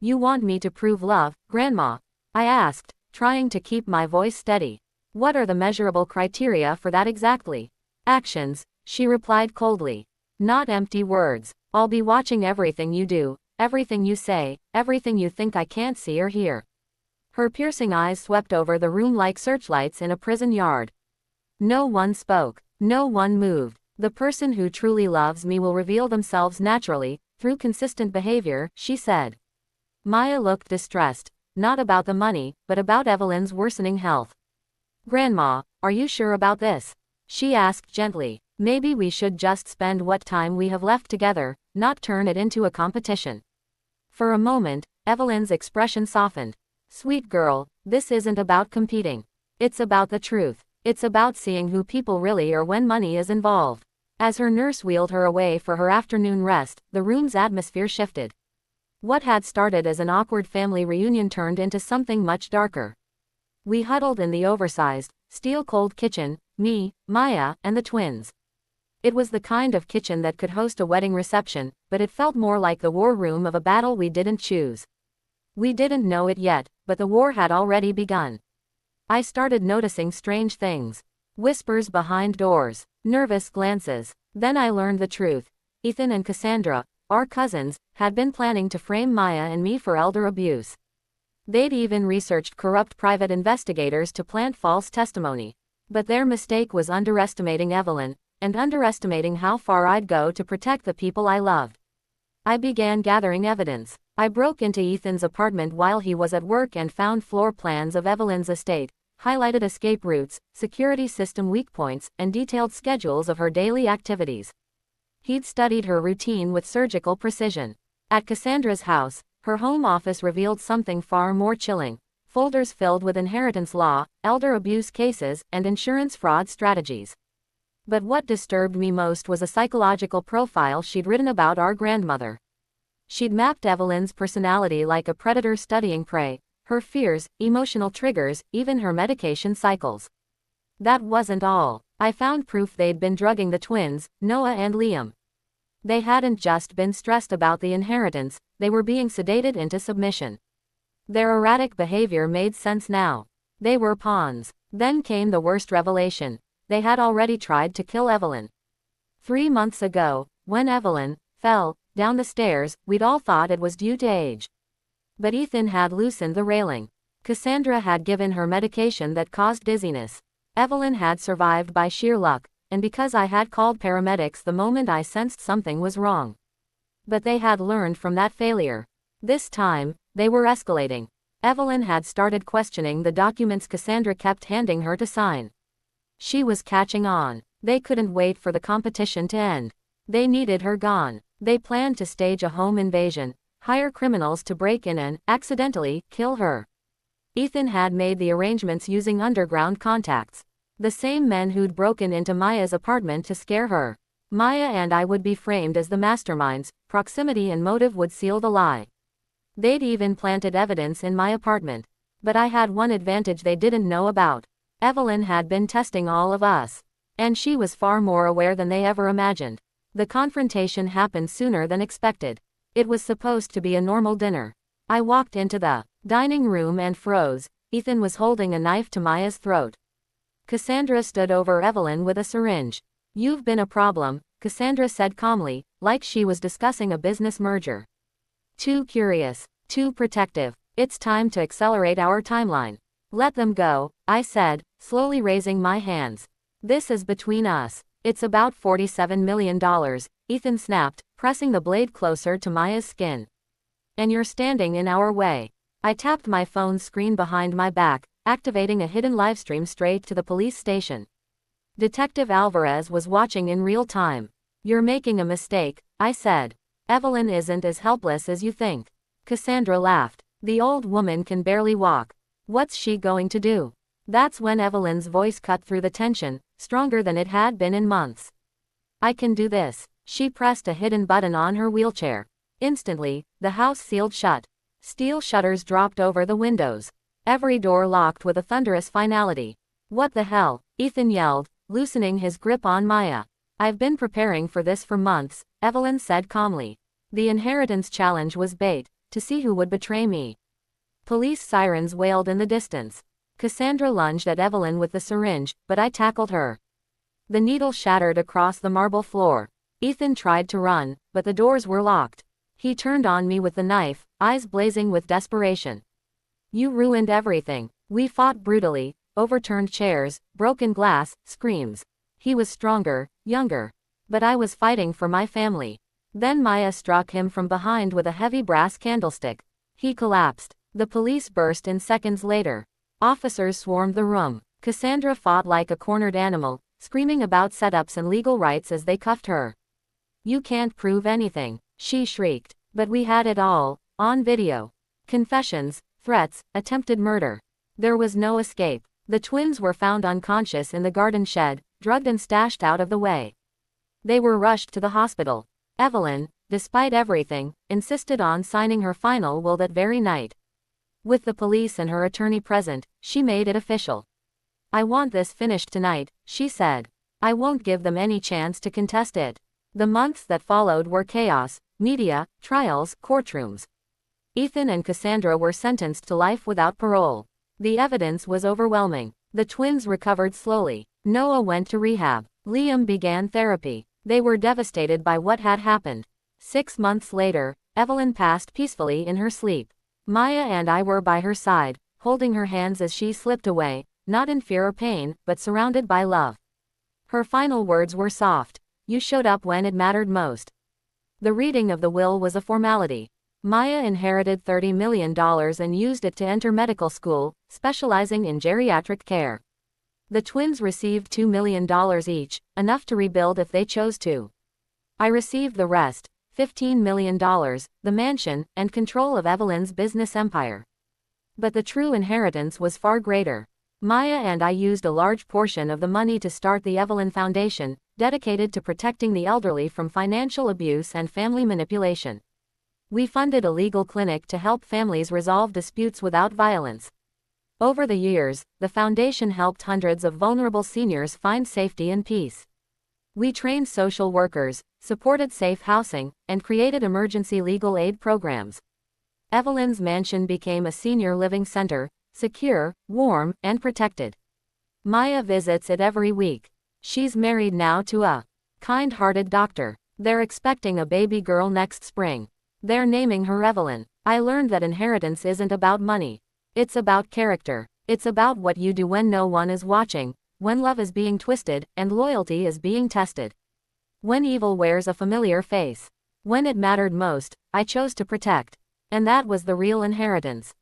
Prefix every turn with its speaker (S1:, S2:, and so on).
S1: You want me to prove love, Grandma? I asked, trying to keep my voice steady. What are the measurable criteria for that exactly? Actions, she replied coldly. Not empty words. I'll be watching everything you do, everything you say, everything you think I can't see or hear. Her piercing eyes swept over the room like searchlights in a prison yard. No one spoke. No one moved. The person who truly loves me will reveal themselves naturally, through consistent behavior, she said. Maya looked distressed, not about the money, but about Evelyn's worsening health. Grandma, are you sure about this? She asked gently. Maybe we should just spend what time we have left together, not turn it into a competition. For a moment, Evelyn's expression softened. Sweet girl, this isn't about competing. It's about the truth. It's about seeing who people really are when money is involved. As her nurse wheeled her away for her afternoon rest, the room's atmosphere shifted. What had started as an awkward family reunion turned into something much darker. We huddled in the oversized, steel-cold kitchen, me, Maya, and the twins. It was the kind of kitchen that could host a wedding reception, but it felt more like the war room of a battle we didn't choose. We didn't know it yet, but the war had already begun. I started noticing strange things. Whispers behind doors, nervous glances. Then I learned the truth. Ethan and Cassandra, our cousins, had been planning to frame Maya and me for elder abuse. They'd even researched corrupt private investigators to plant false testimony. But their mistake was underestimating Evelyn, and underestimating how far I'd go to protect the people I loved. I began gathering evidence. I broke into Ethan's apartment while he was at work and found floor plans of Evelyn's estate, highlighted escape routes, security system weak points, and detailed schedules of her daily activities. He'd studied her routine with surgical precision. At Cassandra's house, her home office revealed something far more chilling. Folders filled with inheritance law, elder abuse cases, and insurance fraud strategies. But what disturbed me most was a psychological profile she'd written about our grandmother. She'd mapped Evelyn's personality like a predator studying prey, her fears, emotional triggers, even her medication cycles. That wasn't all. I found proof they'd been drugging the twins, Noah and Liam. They hadn't just been stressed about the inheritance, they were being sedated into submission. Their erratic behavior made sense now. They were pawns. Then came the worst revelation. They had already tried to kill Evelyn. 3 months ago, when Evelyn fell down the stairs, we'd all thought it was due to age. But Ethan had loosened the railing. Cassandra had given her medication that caused dizziness. Evelyn had survived by sheer luck, and because I had called paramedics the moment I sensed something was wrong. But they had learned from that failure. This time, they were escalating. Evelyn had started questioning the documents Cassandra kept handing her to sign. She was catching on. They couldn't wait for the competition to end. They needed her gone. They planned to stage a home invasion, hire criminals to break in and, accidentally, kill her. Ethan had made the arrangements using underground contacts. The same men who'd broken into Maya's apartment to scare her. Maya and I would be framed as the masterminds, proximity and motive would seal the lie. They'd even planted evidence in my apartment. But I had one advantage they didn't know about. Evelyn had been testing all of us. And she was far more aware than they ever imagined. The confrontation happened sooner than expected. It was supposed to be a normal dinner. I walked into the dining room and froze. Ethan was holding a knife to Maya's throat. Cassandra stood over Evelyn with a syringe. You've been a problem, Cassandra said calmly, like she was discussing a business merger. Too curious, too protective. It's time to accelerate our timeline. Let them go, I said, slowly raising my hands. This is between us. It's about $47 million, Ethan snapped, pressing the blade closer to Maya's skin. And you're standing in our way. I tapped my phone screen behind my back, activating a hidden livestream straight to the police station. Detective Alvarez was watching in real time. You're making a mistake, I said. Evelyn isn't as helpless as you think. Cassandra laughed. The old woman can barely walk. What's she going to do? That's when Evelyn's voice cut through the tension, stronger than it had been in months. I can do this. She pressed a hidden button on her wheelchair. Instantly, the house sealed shut. Steel shutters dropped over the windows. Every door locked with a thunderous finality. What the hell? Ethan yelled, loosening his grip on Maya. I've been preparing for this for months, Evelyn said calmly. The inheritance challenge was bait, to see who would betray me. Police sirens wailed in the distance. Cassandra lunged at Evelyn with the syringe, but I tackled her. The needle shattered across the marble floor. Ethan tried to run, but the doors were locked. He turned on me with the knife, eyes blazing with desperation. You ruined everything. We fought brutally, overturned chairs, broken glass, screams. He was stronger, younger. But I was fighting for my family. Then Maya struck him from behind with a heavy brass candlestick. He collapsed. The police burst in seconds later. Officers swarmed the room. Cassandra fought like a cornered animal, screaming about setups and legal rights as they cuffed her. You can't prove anything, she shrieked. But we had it all, on video. Confessions, threats, attempted murder. There was no escape. The twins were found unconscious in the garden shed, drugged and stashed out of the way. They were rushed to the hospital. Evelyn, despite everything, insisted on signing her final will that very night. With the police and her attorney present, she made it official. I want this finished tonight, she said. I won't give them any chance to contest it. The months that followed were chaos, media, trials, courtrooms. Ethan and Cassandra were sentenced to life without parole. The evidence was overwhelming. The twins recovered slowly. Noah went to rehab. Liam began therapy. They were devastated by what had happened. 6 months later, Evelyn passed peacefully in her sleep. Maya and I were by her side, holding her hands as she slipped away, not in fear or pain, but surrounded by love. Her final words were soft. You showed up when it mattered most. The reading of the will was a formality. Maya inherited $30 million and used it to enter medical school, specializing in geriatric care. The twins received $2 million each, enough to rebuild if they chose to. I received the rest, $15 million, the mansion, and control of Evelyn's business empire. But the true inheritance was far greater. Maya and I used a large portion of the money to start the Evelyn Foundation, dedicated to protecting the elderly from financial abuse and family manipulation. We funded a legal clinic to help families resolve disputes without violence. Over the years, the foundation helped hundreds of vulnerable seniors find safety and peace. We trained social workers, supported safe housing, and created emergency legal aid programs. Evelyn's mansion became a senior living center, secure, warm, and protected. Maya visits it every week. She's married now to a kind-hearted doctor. They're expecting a baby girl next spring. They're naming her Evelyn. I learned that inheritance isn't about money. It's about character. It's about what you do when no one is watching, when love is being twisted, and loyalty is being tested. When evil wears a familiar face. When it mattered most, I chose to protect. And that was the real inheritance.